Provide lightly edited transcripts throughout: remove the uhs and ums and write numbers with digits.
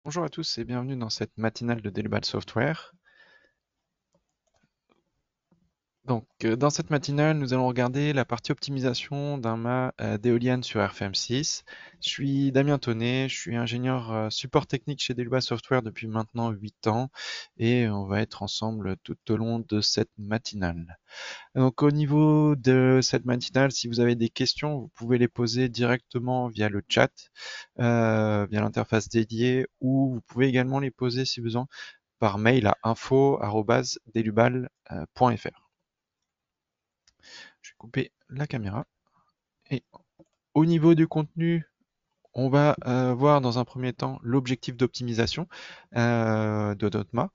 Bonjour à tous et bienvenue dans cette matinale de Delibal Software. Dans cette matinale, nous allons regarder la partie optimisation d'un mât d'éolienne sur RFM6. Je suis Damien Tonnet, je suis ingénieur support technique chez Delibal Software depuis maintenant 8 ans et on va être ensemble tout au long de cette matinale. Donc au niveau de cette matinale, si vous avez des questions, vous pouvez les poser directement via le chat, via l'interface dédiée, ou vous pouvez également les poser si besoin par mail à info@delubal.fr. Je vais couper la caméra. Et au niveau du contenu, on va voir dans un premier temps l'objectif d'optimisation de notre mât.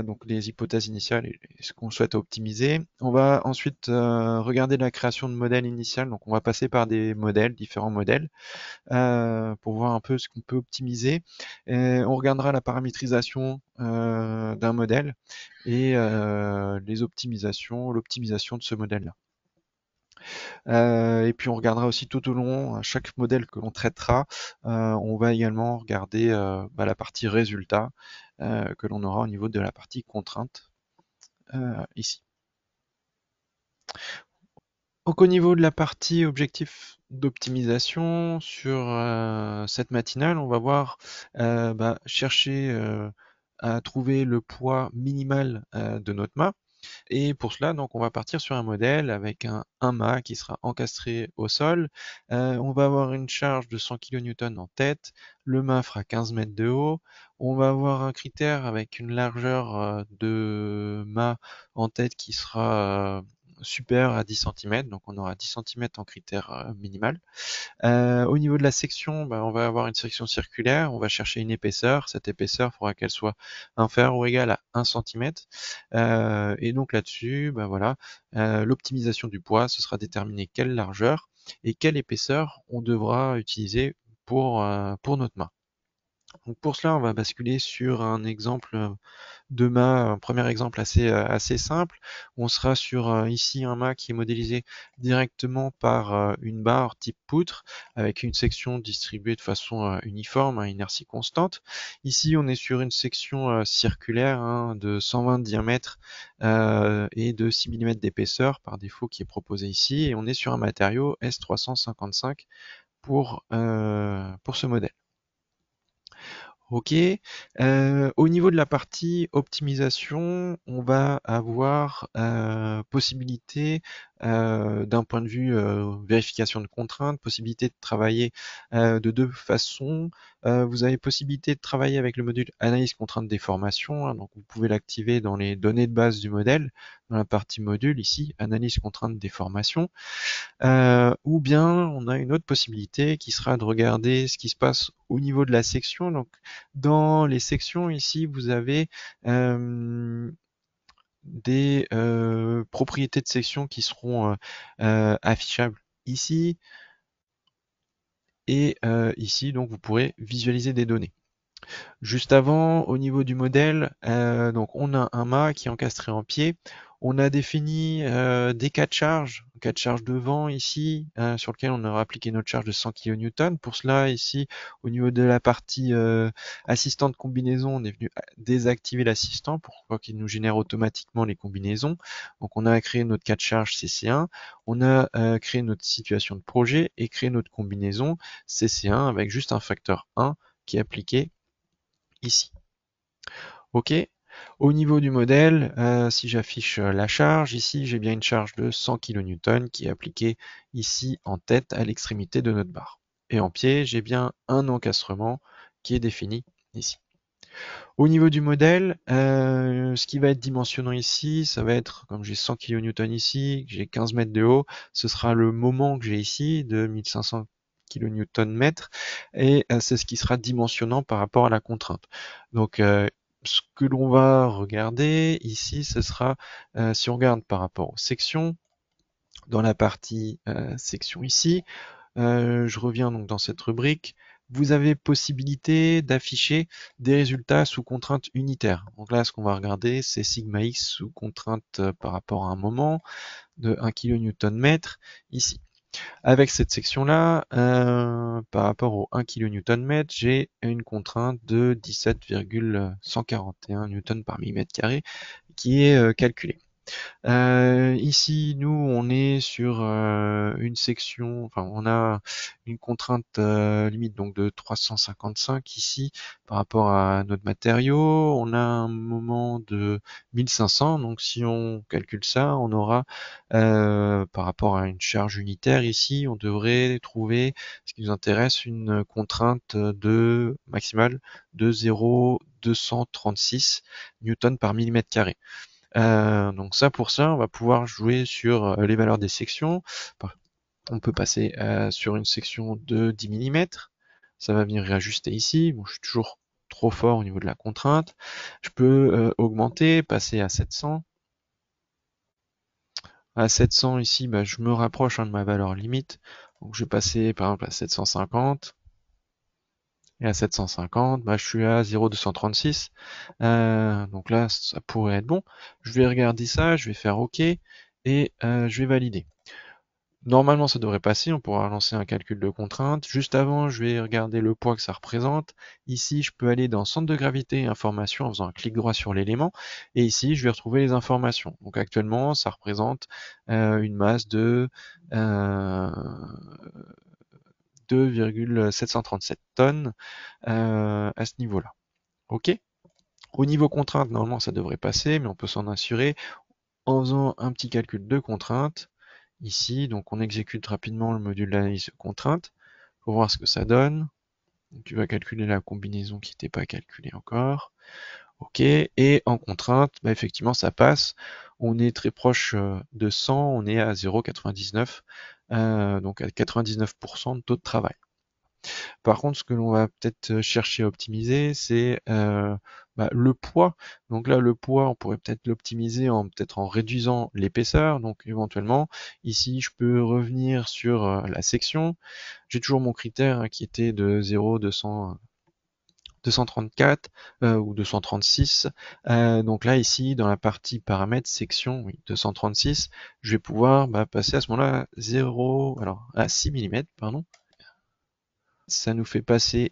Donc les hypothèses initiales et ce qu'on souhaite optimiser. On va ensuite regarder la création de modèles initiales. Donc on va passer par des modèles, différents modèles, pour voir un peu ce qu'on peut optimiser. Et on regardera la paramétrisation d'un modèle et les optimisations, l'optimisation de ce modèle-là. Et puis on regardera aussi tout au long, à chaque modèle que l'on traitera, on va également regarder la partie résultat que l'on aura au niveau de la partie contrainte ici. Donc au niveau de la partie objectif d'optimisation sur cette matinale, on va voir chercher à trouver le poids minimal de notre mât. Et pour cela, donc, on va partir sur un modèle avec un mât qui sera encastré au sol. On va avoir une charge de 100 kN en tête. Le mât fera 15 mètres de haut. On va avoir un critère avec une largeur de mât en tête qui sera supérieur à 10 cm. Donc on aura 10 cm en critère minimal. Au niveau de la section, on va avoir une section circulaire, on va chercher une épaisseur. Cette épaisseur, il faudra qu'elle soit inférieure ou égale à 1 cm. Et donc là-dessus, l'optimisation du poids, ce sera déterminer quelle largeur et quelle épaisseur on devra utiliser pour notre mât. Donc pour cela, on va basculer sur un exemple de mât, un premier exemple assez simple. On sera sur ici un mât qui est modélisé directement par une barre type poutre avec une section distribuée de façon uniforme à inertie constante. Ici, on est sur une section circulaire de 120 de diamètre et de 6 mm d'épaisseur par défaut qui est proposé ici. Et on est sur un matériau S355 pour ce modèle. Ok. Au niveau de la partie optimisation, on va avoir possibilité d'un point de vue vérification de contraintes, possibilité de travailler de deux façons. Vous avez possibilité de travailler avec le module analyse contrainte déformation, donc vous pouvez l'activer dans les données de base du modèle, dans la partie module ici, analyse contrainte déformation. Ou bien on a une autre possibilité qui sera de regarder ce qui se passe au niveau de la section. Donc dans les sections ici, vous avez des propriétés de section qui seront affichables ici et ici, donc vous pourrez visualiser des données. Juste avant, au niveau du modèle, donc on a un mât qui est encastré en pied. On a défini des cas de charge de vent ici, sur lequel on aura appliqué notre charge de 100 kN. Pour cela, ici, au niveau de la partie assistant de combinaison, on est venu désactiver l'assistant pour qu'il nous génère automatiquement les combinaisons. Donc on a créé notre cas de charge CC1, on a créé notre situation de projet et créé notre combinaison CC1 avec juste un facteur 1 qui est appliqué ici. Ok. Au niveau du modèle, si j'affiche la charge, ici j'ai bien une charge de 100 kN qui est appliquée ici en tête à l'extrémité de notre barre. Et en pied, j'ai bien un encastrement qui est défini ici. Au niveau du modèle, ce qui va être dimensionnant ici, ça va être, comme j'ai 100 kN ici, j'ai 15 mètres de haut, ce sera le moment que j'ai ici de 1500 kN/m et c'est ce qui sera dimensionnant par rapport à la contrainte. Donc ce que l'on va regarder ici, ce sera, si on regarde par rapport aux sections, dans la partie section ici, je reviens donc dans cette rubrique. Vous avez possibilité d'afficher des résultats sous contrainte unitaire. Donc là, ce qu'on va regarder, c'est sigma x sous contrainte par rapport à un moment de 1 kN/m ici. Avec cette section-là, par rapport au 1 kN/m, j'ai une contrainte de 17,141 N par millimètre carré qui est calculée. Ici, nous, on est sur une section, enfin, on a une contrainte limite donc de 355 ici par rapport à notre matériau. On a un moment de 1500, donc si on calcule ça, on aura par rapport à une charge unitaire ici, on devrait trouver, ce qui nous intéresse, une contrainte de maximale de 0,236 N par millimètre carré. Donc ça, pour ça, on va pouvoir jouer sur les valeurs des sections. On peut passer sur une section de 10 mm. Ça va venir réajuster ici. Bon, je suis toujours trop fort au niveau de la contrainte. Je peux augmenter, passer à 700. À 700 ici, bah, je me rapproche de ma valeur limite. Donc je vais passer par exemple à 750. Et à 750, bah, je suis à 0,236. Donc là, ça pourrait être bon. Je vais regarder ça, je vais faire OK et je vais valider. Normalement, ça devrait passer. On pourra lancer un calcul de contrainte. Juste avant, je vais regarder le poids que ça représente. Ici, je peux aller dans centre de gravité et informations en faisant un clic droit sur l'élément. Et ici, je vais retrouver les informations. Donc actuellement, ça représente une masse de 2,737 tonnes à ce niveau-là. OK. Au niveau contrainte, normalement, ça devrait passer, mais on peut s'en assurer en faisant un petit calcul de contrainte. Ici, donc on exécute rapidement le module d'analyse de contrainte pour voir ce que ça donne. Donc, tu vas calculer la combinaison qui n'était pas calculée encore. OK. Et en contrainte, bah, effectivement, ça passe. On est très proche de 100, on est à 0,99, donc à 99% de taux de travail. Par contre, ce que l'on va peut-être chercher à optimiser, c'est bah, le poids. Donc là, le poids, on pourrait peut-être l'optimiser peut-être en réduisant l'épaisseur. Donc éventuellement, ici, je peux revenir sur la section. J'ai toujours mon critère qui était de 0,200. 234 ou 236. Donc là, ici, dans la partie paramètres, section, oui, 236, je vais pouvoir passer à ce moment-là 0, alors à 6 mm, pardon. Ça nous fait passer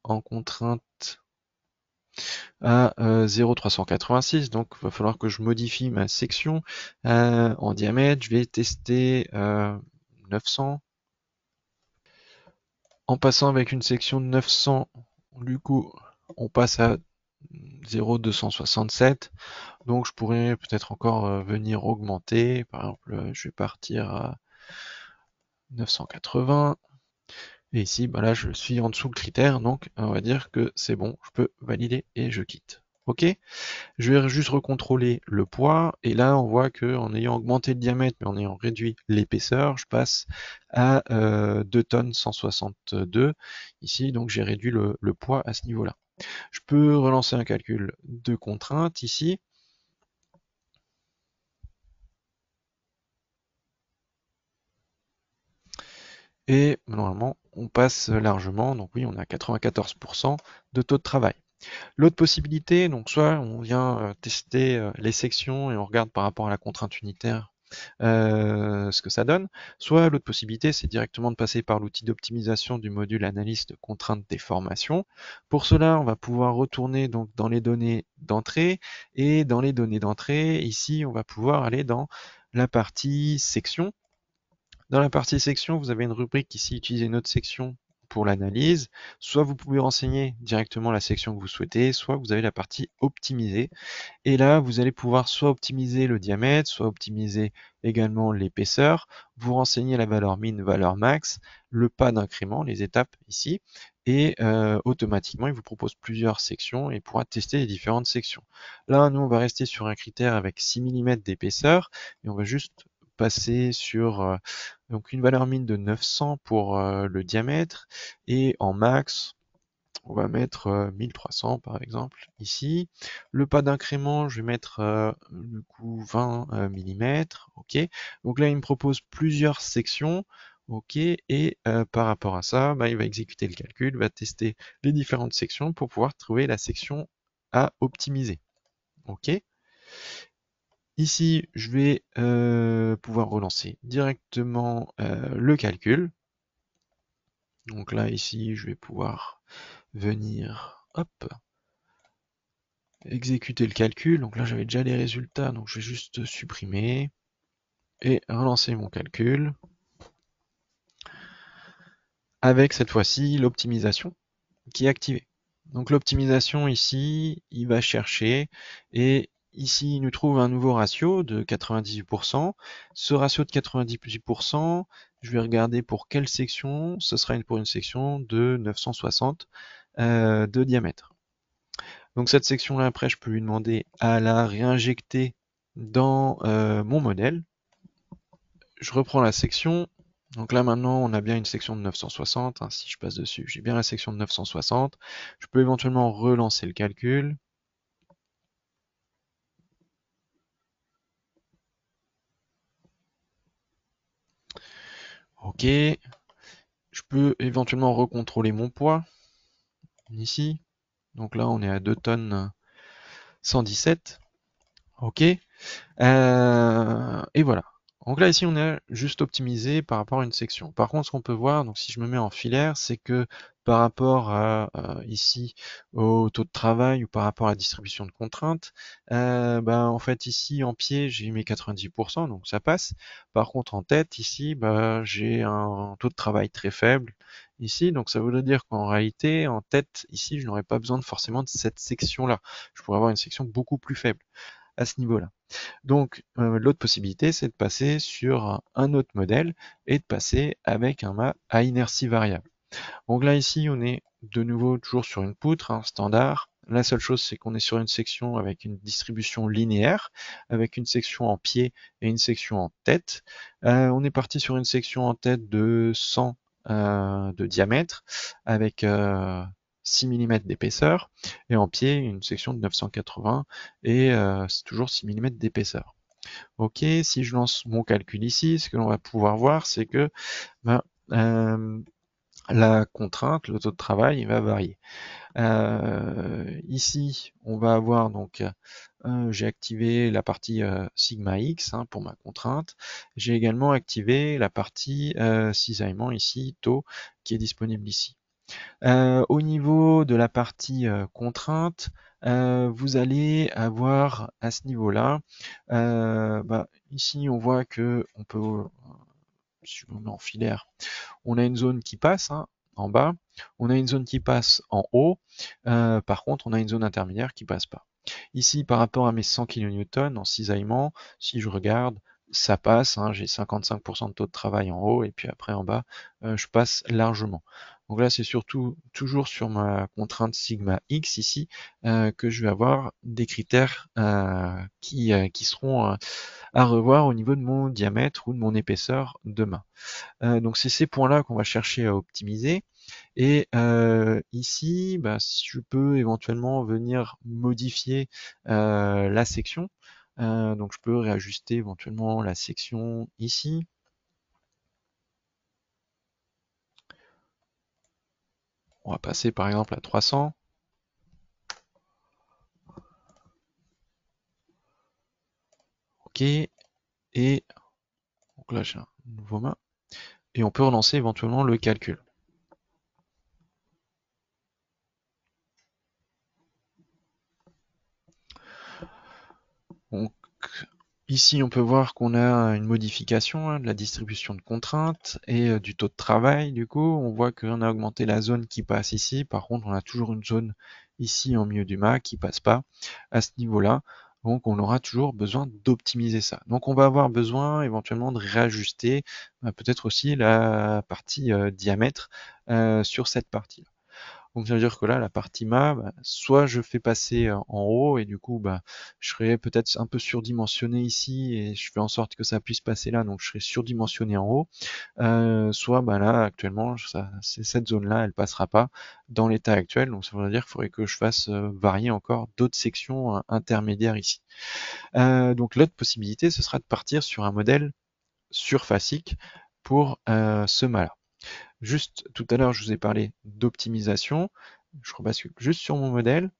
en contrainte à 0,386. Donc, il va falloir que je modifie ma section en diamètre. Je vais tester 900. En passant avec une section de 900, du coup, on passe à 0,267. Donc, je pourrais peut-être encore venir augmenter. Par exemple, je vais partir à 980. Et ici, là, je suis en dessous le critère, donc on va dire que c'est bon, je peux valider et je quitte. OK? Je vais juste recontrôler le poids, et là, on voit qu'en ayant augmenté le diamètre, mais en ayant réduit l'épaisseur, je passe à 2 tonnes 162 ici, donc j'ai réduit le poids à ce niveau-là. Je peux relancer un calcul de contrainte ici. Et normalement, on passe largement, donc oui, on a 94% de taux de travail. L'autre possibilité, donc soit on vient tester les sections et on regarde par rapport à la contrainte unitaire ce que ça donne, soit l'autre possibilité, c'est directement de passer par l'outil d'optimisation du module analyse de contrainte déformation. Pour cela, on va pouvoir retourner donc dans les données d'entrée, et dans les données d'entrée, ici, on va pouvoir aller dans la partie section. Dans la partie section, vous avez une rubrique ici, utiliser une autre section pour l'analyse. Soit vous pouvez renseigner directement la section que vous souhaitez, soit vous avez la partie optimiser. Et là, vous allez pouvoir soit optimiser le diamètre, soit optimiser également l'épaisseur. Vous renseignez la valeur min, valeur max, le pas d'incrément, les étapes ici. Et automatiquement, il vous propose plusieurs sections et pourra tester les différentes sections. Là, nous, on va rester sur un critère avec 6 mm d'épaisseur et on va juste passer sur donc une valeur min de 900 pour le diamètre, et en max, on va mettre 1300 par exemple ici. Le pas d'incrément, je vais mettre du coup 20 mm. OK. Donc là, il me propose plusieurs sections. OK. Et par rapport à ça, il va exécuter le calcul, va tester les différentes sections pour pouvoir trouver la section à optimiser. OK. Ici, je vais pouvoir relancer directement le calcul. Donc là, ici, je vais pouvoir venir, hop, exécuter le calcul. Donc là, j'avais déjà les résultats, donc je vais juste supprimer et relancer mon calcul avec cette fois-ci l'optimisation qui est activée. Donc l'optimisation ici, il va chercher et ici il nous trouve un nouveau ratio de 98%. Ce ratio de 98%, je vais regarder pour quelle section. Ce sera pour une section de 960 de diamètre. Donc cette section-là, après, je peux lui demander à la réinjecter dans mon modèle. Je reprends la section. Donc là maintenant, on a bien une section de 960. Hein, si je passe dessus, j'ai bien la section de 960. Je peux éventuellement relancer le calcul. Ok. Je peux éventuellement recontrôler mon poids ici. Donc là, on est à 2 tonnes 117. Ok. Et voilà. Donc là, ici, on est juste optimisé par rapport à une section. Par contre, ce qu'on peut voir, donc si je me mets en filaire, c'est que par rapport à ici au taux de travail ou par rapport à la distribution de contraintes, en fait, ici en pied, j'ai mes 90%, donc ça passe. Par contre, en tête, ici, j'ai un taux de travail très faible ici, donc ça voudrait dire qu'en réalité, en tête, ici, je n'aurais pas besoin forcément de cette section-là. Je pourrais avoir une section beaucoup plus faible à ce niveau-là. Donc l'autre possibilité, c'est de passer sur un autre modèle et de passer avec un mât à inertie variable. Donc là ici, on est de nouveau toujours sur une poutre standard. La seule chose, c'est qu'on est sur une section avec une distribution linéaire, avec une section en pied et une section en tête. On est parti sur une section en tête de 100 de diamètre, avec 6 mm d'épaisseur, et en pied, une section de 980 et c'est toujours 6 mm d'épaisseur. Ok, si je lance mon calcul ici, ce que l'on va pouvoir voir, c'est que ben, euh, la contrainte, le taux de travail, il va varier. Ici, on va avoir donc, j'ai activé la partie sigma x pour ma contrainte. J'ai également activé la partie cisaillement ici, taux, qui est disponible ici. Au niveau de la partie contrainte, vous allez avoir à ce niveau-là, ici on voit que on peut, si on met en filaire, on a une zone qui passe en bas, on a une zone qui passe en haut, par contre on a une zone intermédiaire qui passe pas. Ici par rapport à mes 100 kN en cisaillement, si je regarde, ça passe, j'ai 55% de taux de travail en haut et puis après en bas, je passe largement. Donc là c'est surtout toujours sur ma contrainte sigma x ici que je vais avoir des critères qui seront à revoir au niveau de mon diamètre ou de mon épaisseur de main. Donc c'est ces points-là qu'on va chercher à optimiser. Et ici, je peux éventuellement venir modifier la section. Donc je peux réajuster éventuellement la section ici. On va passer par exemple à 300. Ok. Et donc là j'ai un nouveau main. Et on peut relancer éventuellement le calcul. Donc ici, on peut voir qu'on a une modification de la distribution de contraintes et du taux de travail. Du coup, on voit qu'on a augmenté la zone qui passe ici. Par contre, on a toujours une zone ici en milieu du mât qui passe pas à ce niveau-là. Donc, on aura toujours besoin d'optimiser ça. Donc, on va avoir besoin éventuellement de réajuster peut-être aussi la partie diamètre sur cette partie. Donc ça veut dire que là, la partie mât, soit je fais passer en haut et du coup, je serai peut-être un peu surdimensionné ici et je fais en sorte que ça puisse passer là, donc je serai surdimensionné en haut. Soit là, actuellement, cette zone-là, elle passera pas dans l'état actuel, donc ça veut dire qu'il faudrait que je fasse varier encore d'autres sections intermédiaires ici. Donc l'autre possibilité, ce sera de partir sur un modèle surfacique pour ce mât-là. Juste tout à l'heure, je vous ai parlé d'optimisation. Je rebascule juste sur mon modèle.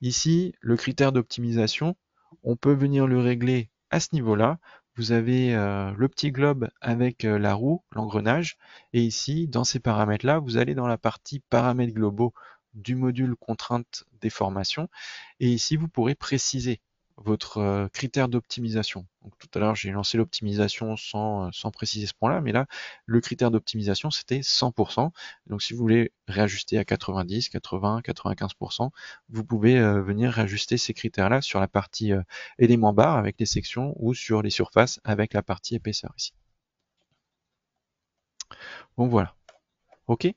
Ici, le critère d'optimisation, on peut venir le régler à ce niveau-là. Vous avez le petit globe avec la roue, l'engrenage, et ici, dans ces paramètres-là, vous allez dans la partie paramètres globaux du module contrainte déformation, et ici, vous pourrez préciser votre critère d'optimisation. Donc tout à l'heure, j'ai lancé l'optimisation sans préciser ce point-là, mais là, le critère d'optimisation, c'était 100%. Donc si vous voulez réajuster à 90, 80, 95%, vous pouvez venir réajuster ces critères-là sur la partie éléments barres avec les sections ou sur les surfaces avec la partie épaisseur ici. Donc voilà. OK.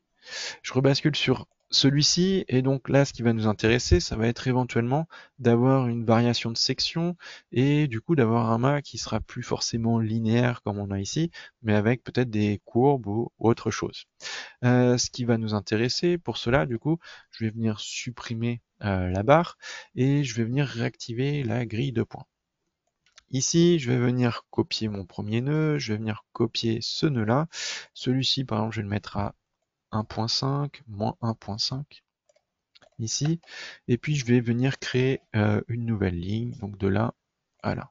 Je rebascule sur celui-ci, et donc là, ce qui va nous intéresser, ça va être éventuellement d'avoir une variation de section, et du coup d'avoir un mât qui sera plus forcément linéaire comme on a ici, mais avec peut-être des courbes ou autre chose. Ce qui va nous intéresser pour cela, du coup, je vais venir supprimer la barre, et je vais venir réactiver la grille de points. Ici, je vais venir copier mon premier nœud, je vais venir copier ce nœud-là. Celui-ci, par exemple, je vais le mettre à 1.5, moins 1.5, ici. Et puis, je vais venir créer une nouvelle ligne, donc de là à là.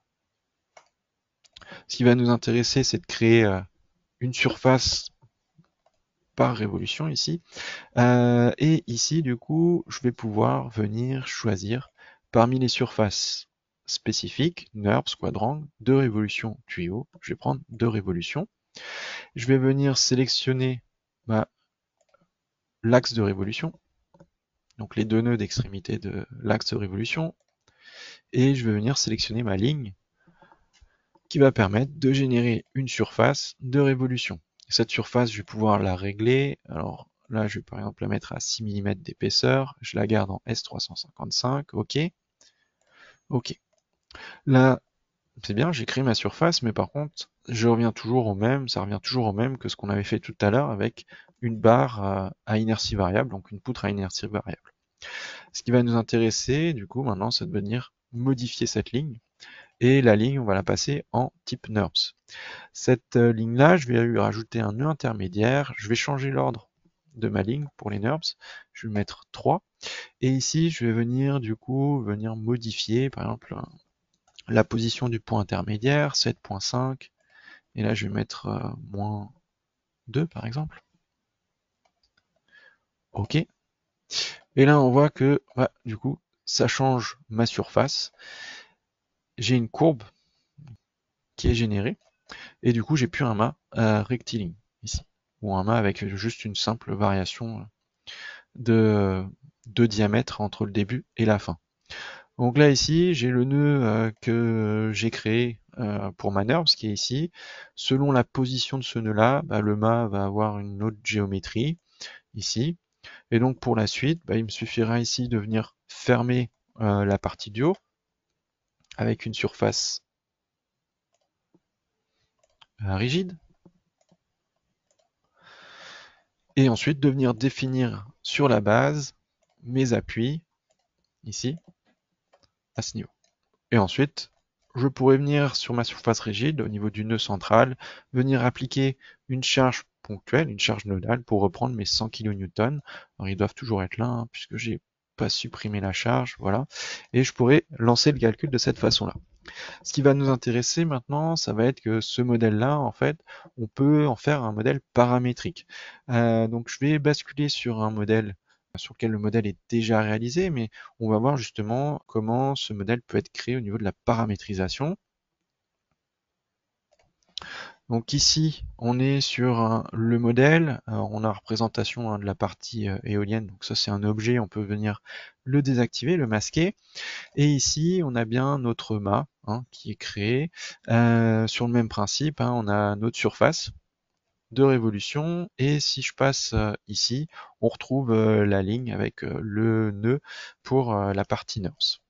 Ce qui va nous intéresser, c'est de créer une surface par révolution ici. Et ici, du coup, je vais pouvoir venir choisir parmi les surfaces spécifiques, NURBS, quadrangle, 2 révolutions, tuyau. Je vais prendre 2 révolutions. Je vais venir sélectionner l'axe de révolution, donc les deux nœuds d'extrémité de l'axe de révolution, et je vais venir sélectionner ma ligne qui va permettre de générer une surface de révolution. Cette surface, je vais pouvoir la régler. Alors là, je vais par exemple la mettre à 6 mm d'épaisseur. Je la garde en S355. OK. OK. Là, c'est bien, j'ai créé ma surface, mais par contre, je reviens toujours au même, ça revient toujours au même que ce qu'on avait fait tout à l'heure avec une barre à inertie variable, donc une poutre à inertie variable. Ce qui va nous intéresser, du coup, maintenant, c'est de venir modifier cette ligne. Et la ligne, on va la passer en type NURBS. Cette ligne-là, je vais lui rajouter un nœud intermédiaire. Je vais changer l'ordre de ma ligne pour les NURBS. Je vais mettre 3. Et ici, je vais venir, du coup, venir modifier, par exemple, la position du point intermédiaire, 7.5. Et là, je vais mettre moins 2, par exemple. OK. Et là, on voit que, du coup, ça change ma surface. J'ai une courbe qui est générée. Et du coup, j'ai plus un mât rectiligne ici. Ou un mât avec juste une simple variation de diamètre entre le début et la fin. Donc là, ici, j'ai le nœud que j'ai créé pour ma NURBS qui est ici. Selon la position de ce nœud-là, le mât va avoir une autre géométrie ici. Et donc pour la suite, il me suffira ici de venir fermer la partie du haut avec une surface rigide. Et ensuite de venir définir sur la base mes appuis ici à ce niveau. Et ensuite, je pourrais venir sur ma surface rigide au niveau du nœud central, venir appliquer une charge ponctuelle, une charge nodale pour reprendre mes 100 kN. Alors ils doivent toujours être là puisque j'ai pas supprimé la charge, voilà. Et je pourrais lancer le calcul de cette façon-là. Ce qui va nous intéresser maintenant, ça va être que ce modèle-là, en fait, on peut en faire un modèle paramétrique. Donc je vais basculer sur un modèle sur lequel le modèle est déjà réalisé, mais on va voir justement comment ce modèle peut être créé au niveau de la paramétrisation. Donc ici, on est sur le modèle, alors on a représentation de la partie éolienne, donc ça c'est un objet, on peut venir le désactiver, le masquer. Et ici, on a bien notre mât qui est créé. Sur le même principe, on a notre surface de révolution. Et si je passe ici, on retrouve la ligne avec le nœud pour la partie NURBS.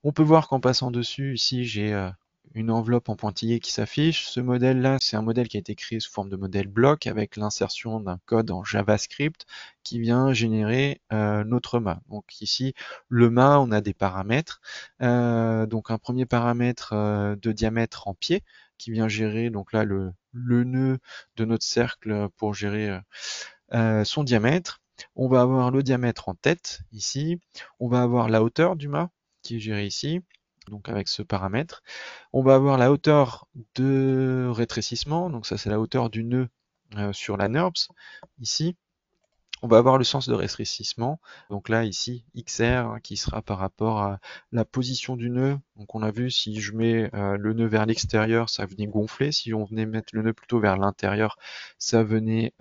On peut voir qu'en passant dessus, ici, j'ai une enveloppe en pointillé qui s'affiche. Ce modèle-là, c'est un modèle qui a été créé sous forme de modèle bloc avec l'insertion d'un code en JavaScript qui vient générer notre mât. Donc ici, le mât, on a des paramètres. Donc un premier paramètre de diamètre en pied qui vient gérer donc là le nœud de notre cercle pour gérer son diamètre. On va avoir le diamètre en tête ici. On va avoir la hauteur du mât qui est gérée ici. donc avec ce paramètre. On va avoir la hauteur de rétrécissement, donc ça c'est la hauteur du nœud sur la NURBS, ici. On va avoir le sens de rétrécissement, donc là ici XR hein, qui sera par rapport à la position du nœud. Donc on a vu si je mets le nœud vers l'extérieur, ça venait gonfler. Si on venait mettre le nœud plutôt vers l'intérieur, ça venait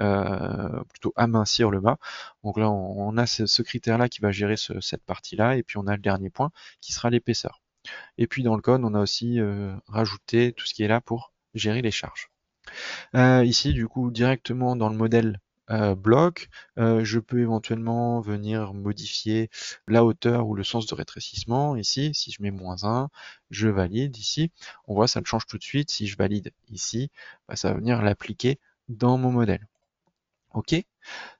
plutôt amincir le mât. Donc là on a ce critère-là qui va gérer cette partie-là, et puis on a le dernier point qui sera l'épaisseur. Et puis dans le code, on a aussi rajouté tout ce qui est là pour gérer les charges. Ici, du coup, directement dans le modèle bloc, je peux éventuellement venir modifier la hauteur ou le sens de rétrécissement. Ici, si je mets -1, je valide ici. On voit, ça le change tout de suite. Si je valide ici, bah, ça va venir l'appliquer dans mon modèle. OK.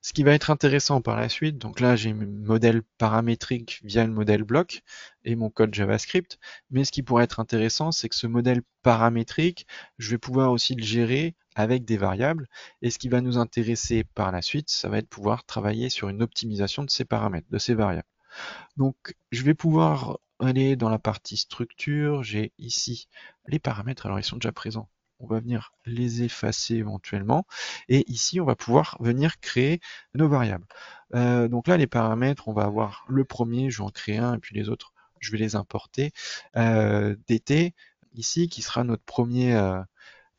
Ce qui va être intéressant par la suite, donc là j'ai mon modèle paramétrique via le modèle bloc et mon code JavaScript, mais ce qui pourrait être intéressant, c'est que ce modèle paramétrique, je vais pouvoir aussi le gérer avec des variables, et ce qui va nous intéresser par la suite, ça va être pouvoir travailler sur une optimisation de ces paramètres, de ces variables. Donc je vais pouvoir aller dans la partie structure, j'ai ici les paramètres, alors ils sont déjà présents. On va venir les effacer éventuellement. Et ici, on va pouvoir venir créer nos variables. Donc là, les paramètres, on va avoir le premier, je vais en créer un, et puis les autres, je vais les importer. dt, ici, qui sera notre premier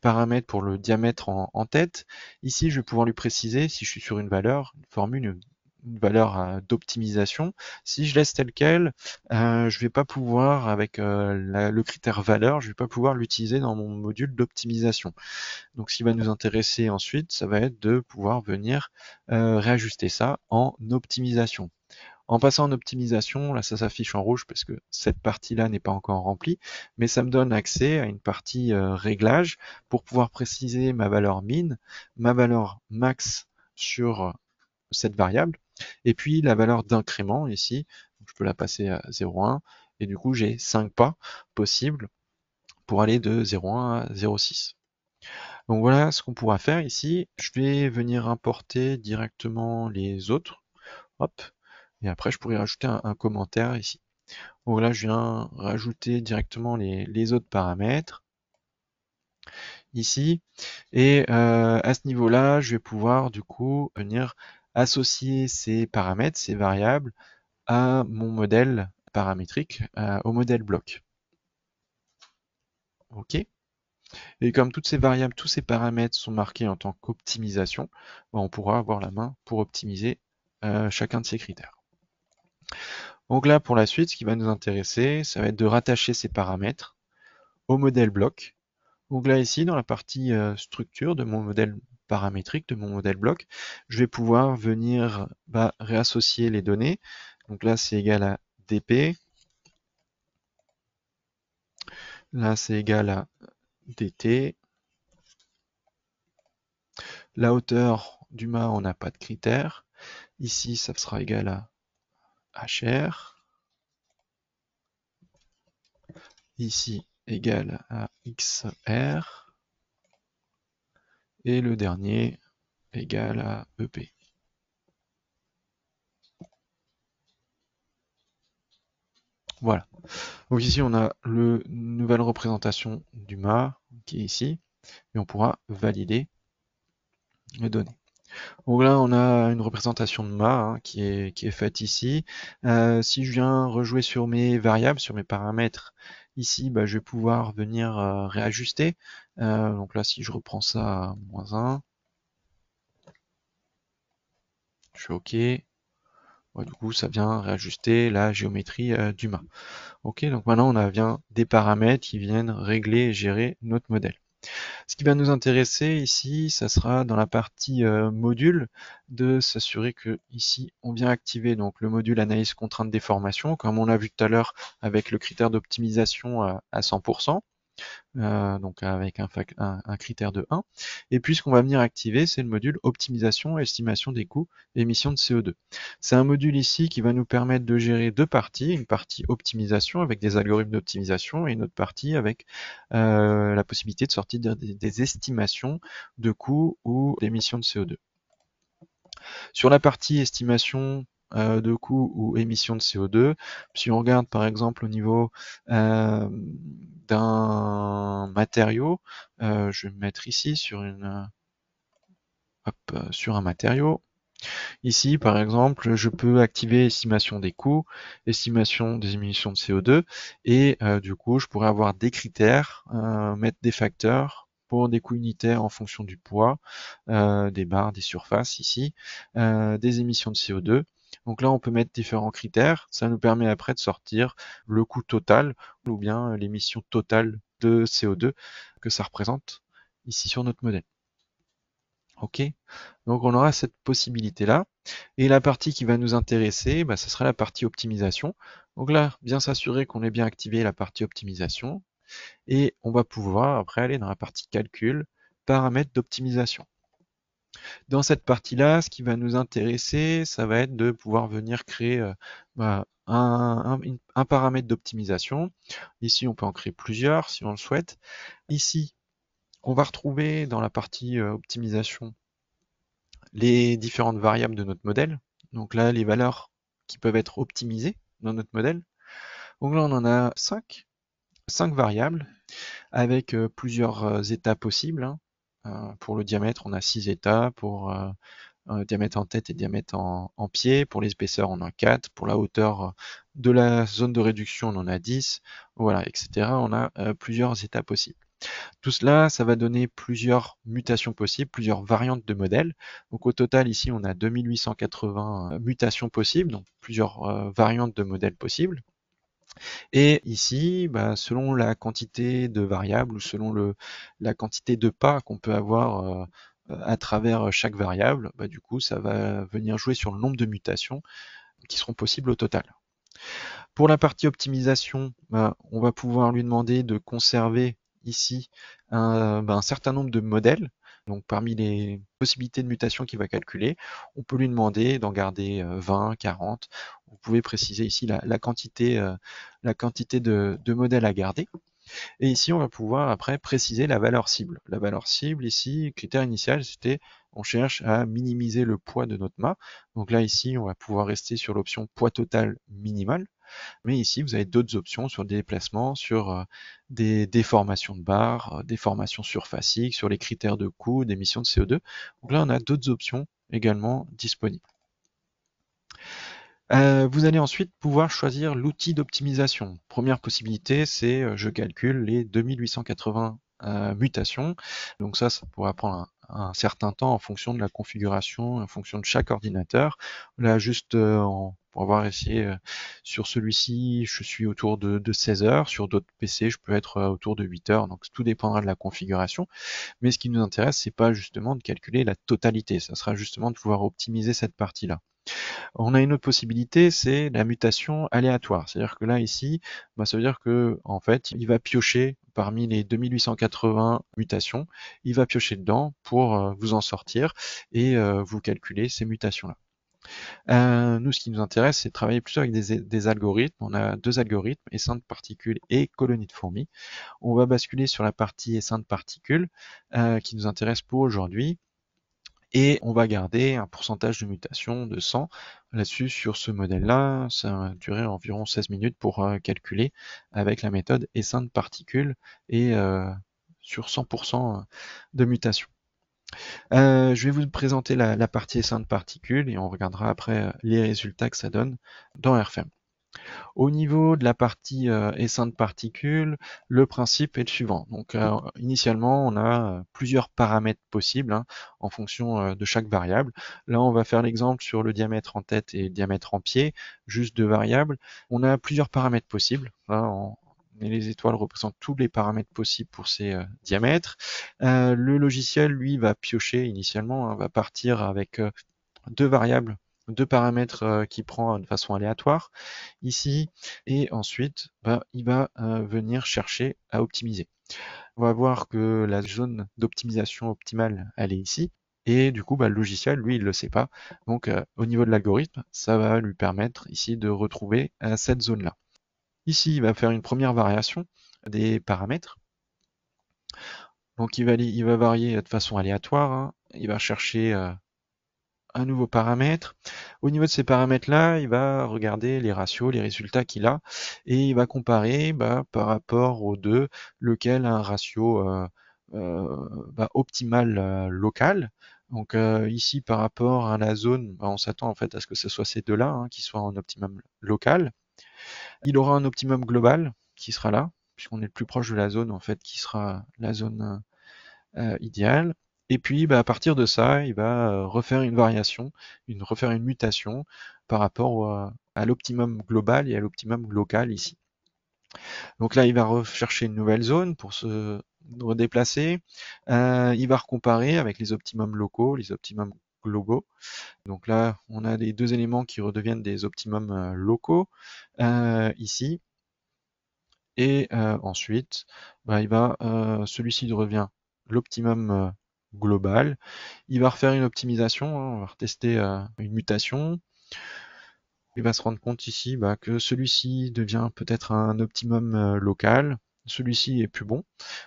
paramètre pour le diamètre en tête. Ici, je vais pouvoir lui préciser, si je suis sur une valeur, une formule, une valeur d'optimisation. Si je laisse tel quel, je vais pas pouvoir, avec le critère valeur, je vais pas pouvoir l'utiliser dans mon module d'optimisation. Donc ce qui va nous intéresser ensuite, ça va être de pouvoir venir réajuster ça en optimisation. En passant en optimisation, là ça s'affiche en rouge parce que cette partie-là n'est pas encore remplie, mais ça me donne accès à une partie réglage pour pouvoir préciser ma valeur min, ma valeur max sur cette variable, et puis la valeur d'incrément ici, je peux la passer à 0,1, et du coup j'ai 5 pas possibles pour aller de 0,1 à 0,6. Donc voilà ce qu'on pourra faire ici. Je vais venir importer directement les autres. Hop. Et après, je pourrais rajouter un commentaire ici. Donc là, je viens rajouter directement les autres paramètres ici. Et à ce niveau-là, je vais pouvoir du coup venir associer ces paramètres, ces variables, à mon modèle paramétrique, au modèle bloc. OK. Et comme toutes ces variables, tous ces paramètres sont marqués en tant qu'optimisation, on pourra avoir la main pour optimiser chacun de ces critères. Donc là, pour la suite, ce qui va nous intéresser, ça va être de rattacher ces paramètres au modèle bloc. Donc là, ici, dans la partie structure de mon modèle paramétrique, de mon modèle bloc, je vais pouvoir venir réassocier les données. Donc là, c'est égal à dp. Là, c'est égal à dt. La hauteur du mât, on n'a pas de critère. Ici, ça sera égal à hr. Ici, égal à xr. Et le dernier, égal à ep. Voilà. Donc ici, on a la nouvelle représentation du mât qui est ici, et on pourra valider les données. Donc là, on a une représentation de mât qui est faite ici. Si je viens rejouer sur mes variables, sur mes paramètres, ici, je vais pouvoir venir réajuster. Donc là, si je reprends ça à -1, je fais OK. Ouais, du coup, ça vient réajuster la géométrie du mât. Ok, donc maintenant on a bien des paramètres qui viennent régler et gérer notre modèle. Ce qui va nous intéresser ici, ça sera dans la partie module, de s'assurer que ici on vient activer donc le module analyse contrainte déformation, comme on l'a vu tout à l'heure avec le critère d'optimisation à 100%. Donc avec un critère de 1. Et puis ce qu'on va venir activer, c'est le module optimisation, estimation des coûts, émissions de CO2. C'est un module ici qui va nous permettre de gérer deux parties, une partie optimisation avec des algorithmes d'optimisation et une autre partie avec la possibilité de sortir des estimations de coûts ou d'émissions de CO2. Sur la partie estimation, de coût ou émissions de CO2. Si on regarde par exemple au niveau d'un matériau, je vais me mettre ici sur sur un matériau. Ici, par exemple, je peux activer estimation des coûts, estimation des émissions de CO2, et du coup, je pourrais avoir des critères, mettre des facteurs pour des coûts unitaires en fonction du poids, des barres, des surfaces ici, des émissions de CO2. Donc là, on peut mettre différents critères. Ça nous permet après de sortir le coût total ou bien l'émission totale de CO2 que ça représente ici sur notre modèle. Ok, donc on aura cette possibilité-là. Et la partie qui va nous intéresser, bah, ce sera la partie optimisation. Donc là, bien s'assurer qu'on ait bien activé la partie optimisation. Et on va pouvoir après aller dans la partie calcul, paramètres d'optimisation. Dans cette partie-là, ce qui va nous intéresser, ça va être de pouvoir venir créer bah, un paramètre d'optimisation. Ici, on peut en créer plusieurs si on le souhaite. Ici, on va retrouver dans la partie optimisation les différentes variables de notre modèle. Donc là, les valeurs qui peuvent être optimisées dans notre modèle. Donc là, on en a 5 variables avec plusieurs états possibles, hein. Pour le diamètre, on a 6 états. Pour diamètre en tête et diamètre en pied. Pour l'épaisseur, on en a 4. Pour la hauteur de la zone de réduction, on en a 10. Voilà, etc. On a plusieurs états possibles. Tout cela, ça va donner plusieurs mutations possibles, plusieurs variantes de modèles. Donc au total, ici, on a 2880 mutations possibles, donc plusieurs variantes de modèles possibles. Et ici, bah, selon la quantité de variables ou selon la quantité de pas qu'on peut avoir à travers chaque variable, bah, du coup, ça va venir jouer sur le nombre de mutations qui seront possibles au total. Pour la partie optimisation, bah, on va pouvoir lui demander de conserver ici un certain nombre de modèles. Donc parmi les possibilités de mutation qu'il va calculer, on peut lui demander d'en garder 20, 40. Vous pouvez préciser ici la quantité de modèles à garder. Et ici, on va pouvoir après préciser la valeur cible. La valeur cible ici, critère initial, c'était on cherche à minimiser le poids de notre mât. Donc là, ici, on va pouvoir rester sur l'option poids total minimal. Mais ici, vous avez d'autres options sur des déplacements, sur des déformations de barres, déformations surfaciques, sur les critères de coût, d'émissions de CO2. Donc là, on a d'autres options également disponibles. Vous allez ensuite pouvoir choisir l'outil d'optimisation. Première possibilité, c'est je calcule les 2880 mutations. Donc ça pourra prendre un certain temps en fonction de la configuration, en fonction de chaque ordinateur. Là, juste pour avoir essayé sur celui-ci, je suis autour de 16 heures. Sur d'autres PC, je peux être autour de 8 heures. Donc tout dépendra de la configuration. Mais ce qui nous intéresse, c'est pas justement de calculer la totalité. Ça sera justement de pouvoir optimiser cette partie-là. On a une autre possibilité, c'est la mutation aléatoire. C'est-à-dire que là, ici, bah, ça veut dire que en fait, il va piocher parmi les 2880 mutations, il va piocher dedans pour vous en sortir et vous calculer ces mutations-là. Nous, ce qui nous intéresse, c'est de travailler plutôt avec des algorithmes. On a deux algorithmes, essaim de particules et colonie de fourmis. On va basculer sur la partie essaim de particules qui nous intéresse pour aujourd'hui. Et on va garder un pourcentage de mutation de 100 là-dessus sur ce modèle-là. Ça va durer environ 16 minutes pour calculer avec la méthode essaim de particules et sur 100% de mutation. Je vais vous présenter la partie essaim de particules et on regardera après les résultats que ça donne dans RFM. Au niveau de la partie essaim de particules, le principe est le suivant. Donc initialement, on a plusieurs paramètres possibles hein, en fonction de chaque variable. Là, on va faire l'exemple sur le diamètre en tête et le diamètre en pied, juste deux variables. On a plusieurs paramètres possibles. Là, les étoiles représentent tous les paramètres possibles pour ces diamètres. Le logiciel, lui, va piocher initialement, hein, va partir avec deux variables, deux paramètres qu'il prend de façon aléatoire ici, et ensuite bah, il va venir chercher à optimiser. On va voir que la zone d'optimisation optimale, elle est ici, et du coup bah, le logiciel, lui, il le sait pas. Donc au niveau de l'algorithme, ça va lui permettre ici de retrouver cette zone-là. Ici, il va faire une première variation des paramètres. Donc il va varier de façon aléatoire, hein. Il va chercher un nouveau paramètre. Au niveau de ces paramètres-là, il va regarder les ratios, les résultats qu'il a, et il va comparer par rapport aux deux, lequel a un ratio optimal local. Donc ici, par rapport à la zone, on s'attend en fait à ce que ce soit ces deux-là hein, qui soient en optimum local. Il aura un optimum global qui sera là, puisqu'on est le plus proche de la zone en fait, qui sera la zone idéale. Et puis à partir de ça, il va refaire une variation, refaire une mutation par rapport à l'optimum global et à l'optimum local ici. Donc là, il va rechercher une nouvelle zone pour se redéplacer. Il va recomparer avec les optimums locaux, les optimums globaux. Donc là, on a les deux éléments qui redeviennent des optimums locaux ici. Et ensuite, celui-ci devient l'optimum global. Il va refaire une optimisation, hein, on va retester une mutation. Il va se rendre compte ici que celui-ci devient peut-être un optimum local. Celui-ci est plus bon.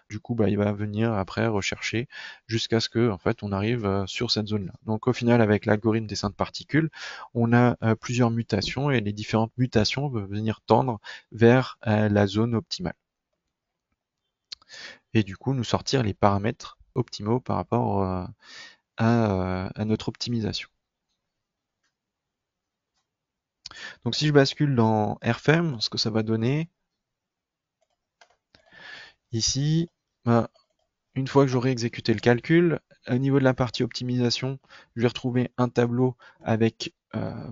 Du coup, il va venir après rechercher jusqu'à ce que en fait on arrive sur cette zone-là. Donc au final, avec l'algorithme des saintes particules, on a plusieurs mutations et les différentes mutations vont venir tendre vers la zone optimale. Et du coup nous sortir les paramètres optimaux par rapport à notre optimisation. Donc si je bascule dans RFEM, ce que ça va donner, ici, une fois que j'aurai exécuté le calcul, au niveau de la partie optimisation, je vais retrouver un tableau avec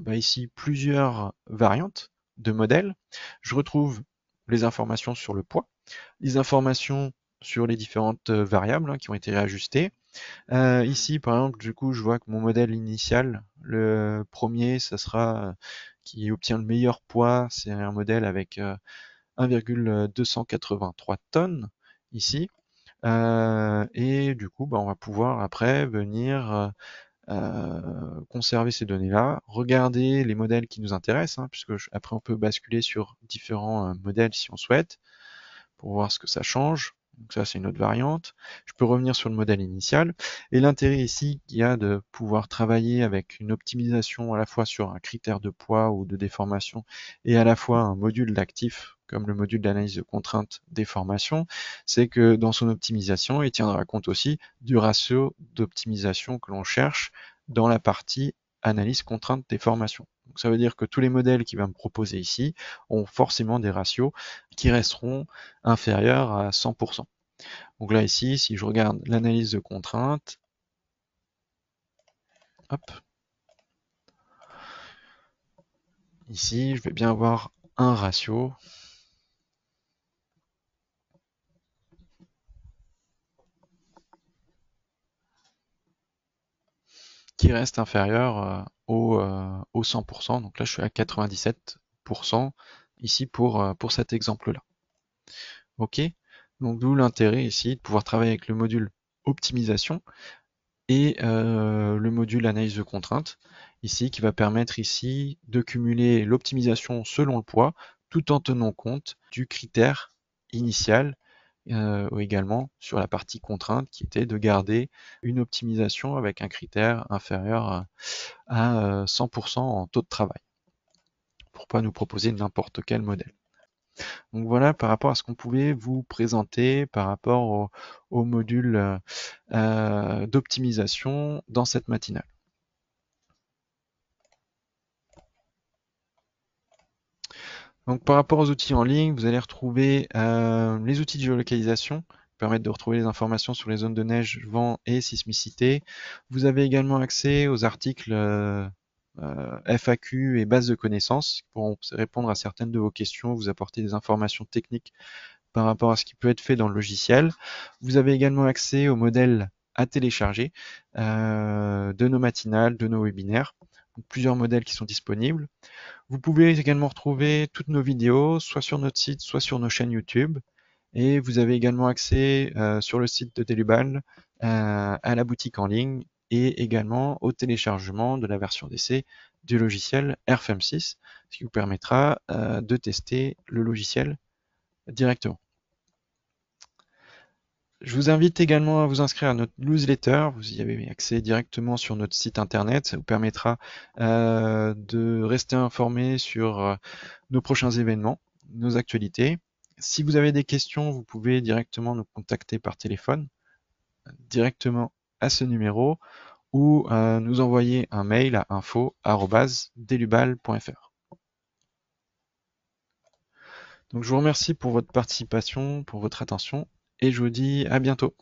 ici plusieurs variantes de modèles. Je retrouve les informations sur le poids, les informations sur les différentes variables hein, qui ont été réajustées. Ici, par exemple, du coup, je vois que mon modèle initial, le premier, ça sera qui obtient le meilleur poids, c'est un modèle avec 1,283 tonnes ici. Et du coup, on va pouvoir après venir conserver ces données-là, regarder les modèles qui nous intéressent, hein, puisque après on peut basculer sur différents modèles si on souhaite, pour voir ce que ça change. Donc ça, c'est une autre variante. Je peux revenir sur le modèle initial. Et l'intérêt ici qu'il y a de pouvoir travailler avec une optimisation à la fois sur un critère de poids ou de déformation et à la fois un module d'actif comme le module d'analyse de contrainte déformation, c'est que dans son optimisation, il tiendra compte aussi du ratio d'optimisation que l'on cherche dans la partie analyse contrainte déformation. Donc ça veut dire que tous les modèles qu'il va me proposer ici ont forcément des ratios qui resteront inférieurs à 100%. Donc là ici, si je regarde l'analyse de contrainte, hop, ici je vais bien avoir un ratio qui reste inférieur au 100%. Donc là je suis à 97% ici pour cet exemple-là. Ok, donc d'où l'intérêt ici de pouvoir travailler avec le module optimisation et le module analyse de contrainte ici qui va permettre ici de cumuler l'optimisation selon le poids tout en tenant compte du critère initial ou également sur la partie contrainte qui était de garder une optimisation avec un critère inférieur à 100% en taux de travail pour pas nous proposer n'importe quel modèle. Donc voilà par rapport à ce qu'on pouvait vous présenter par rapport au module d'optimisation dans cette matinale. Donc par rapport aux outils en ligne, vous allez retrouver les outils de géolocalisation qui permettent de retrouver les informations sur les zones de neige, vent et sismicité. Vous avez également accès aux articles FAQ et bases de connaissances qui pourront répondre à certaines de vos questions, vous apporter des informations techniques par rapport à ce qui peut être fait dans le logiciel. Vous avez également accès aux modèles à télécharger de nos matinales, de nos webinaires. Donc, plusieurs modèles qui sont disponibles. Vous pouvez également retrouver toutes nos vidéos, soit sur notre site, soit sur nos chaînes YouTube. Et vous avez également accès sur le site de Deluban à la boutique en ligne et également au téléchargement de la version d'essai du logiciel RFM6, ce qui vous permettra de tester le logiciel directement. Je vous invite également à vous inscrire à notre newsletter. Vous y avez accès directement sur notre site internet. Ça vous permettra de rester informé sur nos prochains événements, nos actualités. Si vous avez des questions, vous pouvez directement nous contacter par téléphone, directement à ce numéro, ou nous envoyer un mail à info@delubal.fr. Donc je vous remercie pour votre participation, pour votre attention, et je vous dis à bientôt.